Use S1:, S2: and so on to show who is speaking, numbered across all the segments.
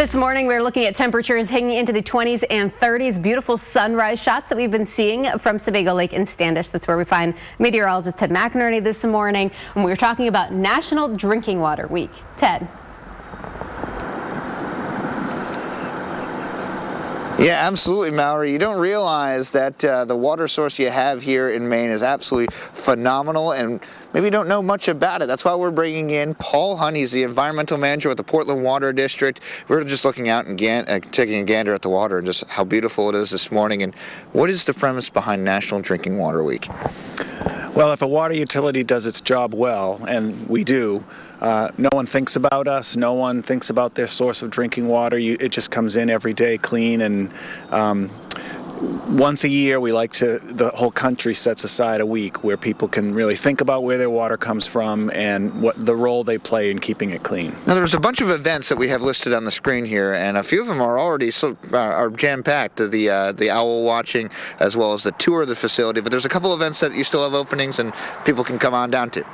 S1: This morning we're looking at temperatures hanging into the 20s and 30s. Beautiful sunrise shots that we've been seeing from Sebago Lake in Standish. That's where we find meteorologist Ted McInerney this morning. And we're talking about National Drinking Water Week. Ted.
S2: Yeah, absolutely, Mallory. You don't realize that the water source you have here in Maine is absolutely phenomenal, and maybe you don't know much about it. That's why we're bringing in Paul Hunt. He's the environmental manager with the Portland Water District. We're just looking out and taking a gander at the water and just how beautiful it is this morning. And what is the premise behind National Drinking Water Week?
S3: Well, if a water utility does its job well, and we do, no one thinks about us, no one thinks about their source of drinking water. It just comes in every day clean, and once a year the whole country sets aside a week where people can really think about where their water comes from and what the role they play in keeping it clean.
S2: Now, there's a bunch of events that we have listed on the screen here, and a few of them are already are jam-packed. The owl watching, as well as the tour of the facility, but there's a couple events that you still have openings and people can come on down to.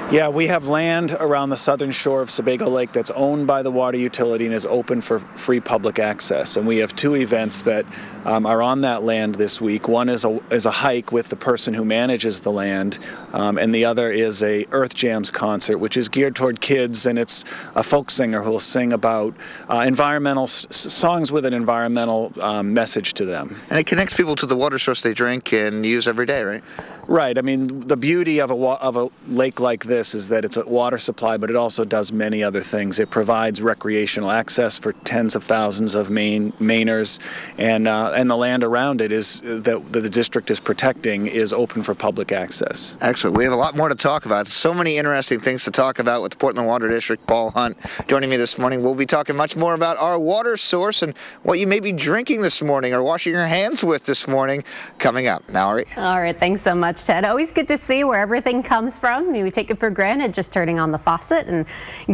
S3: Yeah, we have land around the southern shore of Sebago Lake that's owned by the water utility and is open for free public access. And we have two events that are on that land this week. One is a hike with the person who manages the land, and the other is a Earth Jams concert, which is geared toward kids, and it's a folk singer who will sing about environmental songs with an environmental message to them.
S2: And it connects people to the water source they drink and use every day, right?
S3: Right. I mean, the beauty of a lake like this is that it's a water supply, but it also does many other things. It provides recreational access for tens of thousands of Mainers, and the land around it is that the district is protecting is open for public access.
S2: Excellent. We have a lot more to talk about. So many interesting things to talk about with the Portland Water District. Paul Hunt joining me this morning. We'll be talking much more about our water source and what you may be drinking this morning or washing your hands with this morning coming up. Mallory.
S1: All right. Thanks so much, Ted. Always good to see where everything comes from. We take it for granted just turning on the faucet and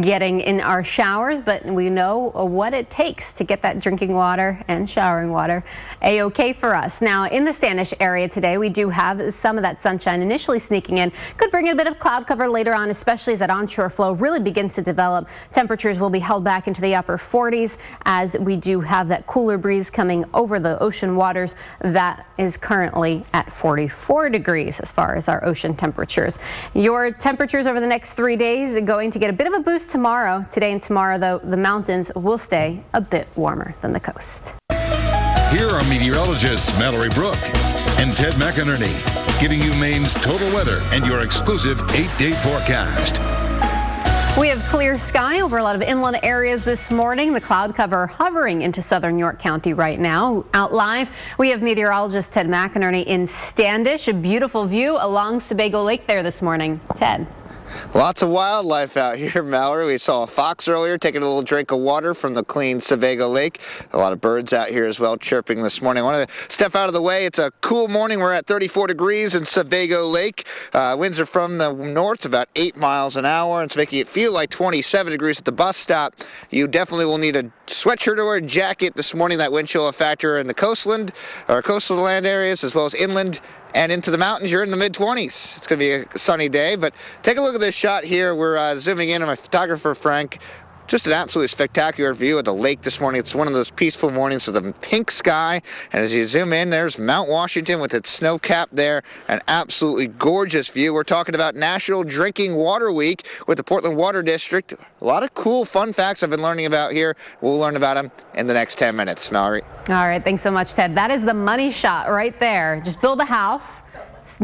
S1: getting in our showers, but we know what it takes to get that drinking water and showering water A-OK for us. Now, in the Standish area today, we do have some of that sunshine initially sneaking in. Could bring a bit of cloud cover later on, especially as that onshore flow really begins to develop. Temperatures will be held back into the upper 40s as we do have that cooler breeze coming over the ocean waters. That is currently at 44 degrees as far as our ocean temperatures. Your temperatures over the next 3 days are going to get a bit of a boost tomorrow. Today and tomorrow, though, the mountains will stay a bit warmer than the coast.
S4: Here are meteorologists Mallory Brook and Ted McInerney, giving you Maine's total weather and your exclusive 8-day forecast.
S1: We have clear sky over a lot of inland areas this morning. The cloud cover hovering into southern York County right now. Out live, we have meteorologist Ted McInerney in Standish. A beautiful view along Sebago Lake there this morning. Ted.
S2: Lots of wildlife out here, Mallory. We saw a fox earlier taking a little drink of water from the clean Sebago Lake. A lot of birds out here as well chirping this morning. I want to step out of the way. It's a cool morning. We're at 34 degrees in Sebago Lake. Winds are from the north, about 8 miles an hour. It's making it feel like 27 degrees at the bus stop. You definitely will need a sweatshirt or a jacket this morning. That wind chill factor in the coastal land areas as well as inland. And into the mountains, you're in the mid-20s. It's going to be a sunny day, but take a look at this shot here. We're zooming in on my photographer, Frank. Just an absolutely spectacular view of the lake this morning. It's one of those peaceful mornings with a pink sky. And as you zoom in, there's Mount Washington with its snow cap there. An absolutely gorgeous view. We're talking about National Drinking Water Week with the Portland Water District. A lot of cool, fun facts I've been learning about here. We'll learn about them in the next 10 minutes. Mallory.
S1: All right. Thanks so much, Ted. That is the money shot right there. Just build a house.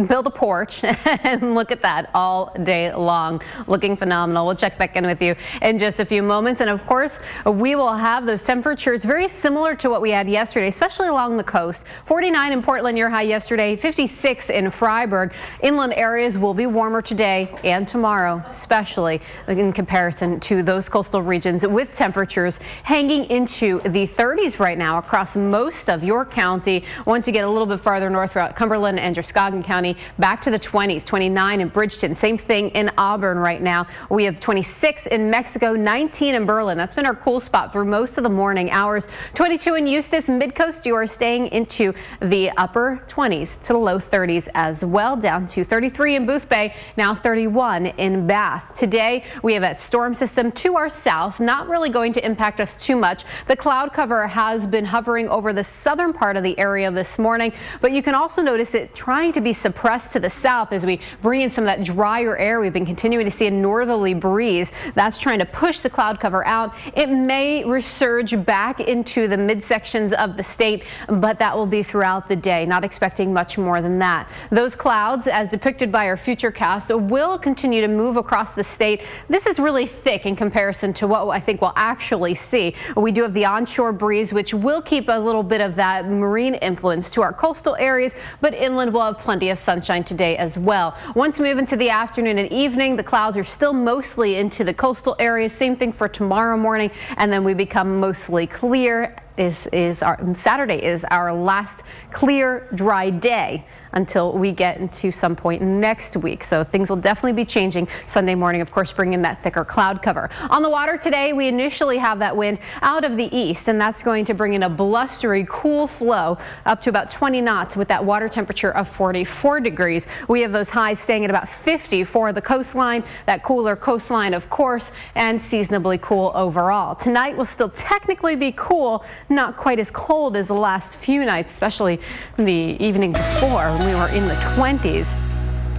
S1: Build a porch and look at that all day long. Looking phenomenal. We'll check back in with you in just a few moments. And of course, we will have those temperatures very similar to what we had yesterday, especially along the coast. 49 in Portland, your high yesterday, 56 in Freiburg. Inland areas will be warmer today and tomorrow, especially in comparison to those coastal regions with temperatures hanging into the 30s right now across most of York County. Once you get a little bit farther north throughout Cumberland and Androscoggin County back to the 20s, 29 in Bridgeton. Same thing in Auburn right now. We have 26 in Mexico, 19 in Berlin. That's been our cool spot through most of the morning hours. 22 in Eustis, Midcoast. You are staying into the upper 20s to the low 30s as well, down to 33 in Boothbay, now 31 in Bath. Today, we have that storm system to our south, not really going to impact us too much. The cloud cover has been hovering over the southern part of the area this morning, but you can also notice it trying to be suppressed to the south as we bring in some of that drier air. We've been continuing to see a northerly breeze that's trying to push the cloud cover out. It may resurge back into the midsections of the state, but that will be throughout the day. Not expecting much more than that. Those clouds, as depicted by our futurecast, will continue to move across the state. This is really thick in comparison to what I think we'll actually see. We do have the onshore breeze, which will keep a little bit of that marine influence to our coastal areas, but inland will have plenty of sunshine today as well. Once we move into the afternoon and evening, the clouds are still mostly into the coastal areas. Same thing for tomorrow morning, and then we become mostly clear. Saturday is our last clear, dry day until we get into some point next week. So things will definitely be changing Sunday morning, of course, bringing that thicker cloud cover. On the water today, we initially have that wind out of the east, and that's going to bring in a blustery, cool flow up to about 20 knots with that water temperature of 44 degrees. We have those highs staying at about 50 for the coastline, that cooler coastline, of course, and seasonably cool overall. Tonight will still technically be cool, not quite as cold as the last few nights, especially the evening before. We were in the 20s,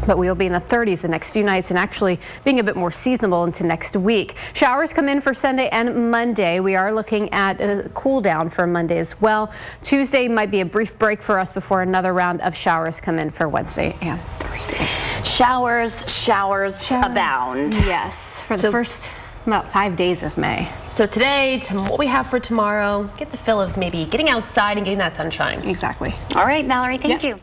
S1: but we will be in the 30s the next few nights and actually being a bit more seasonable into next week. Showers come in for Sunday and Monday. We are looking at a cool down for Monday as well. Tuesday might be a brief break for us before another round of showers come in for Wednesday and Thursday.
S5: Showers abound.
S1: Yes, for the first about 5 days of May.
S6: So today, what we have for tomorrow, get the feel of maybe getting outside and getting that sunshine.
S1: Exactly.
S5: All right, Mallory, thank you.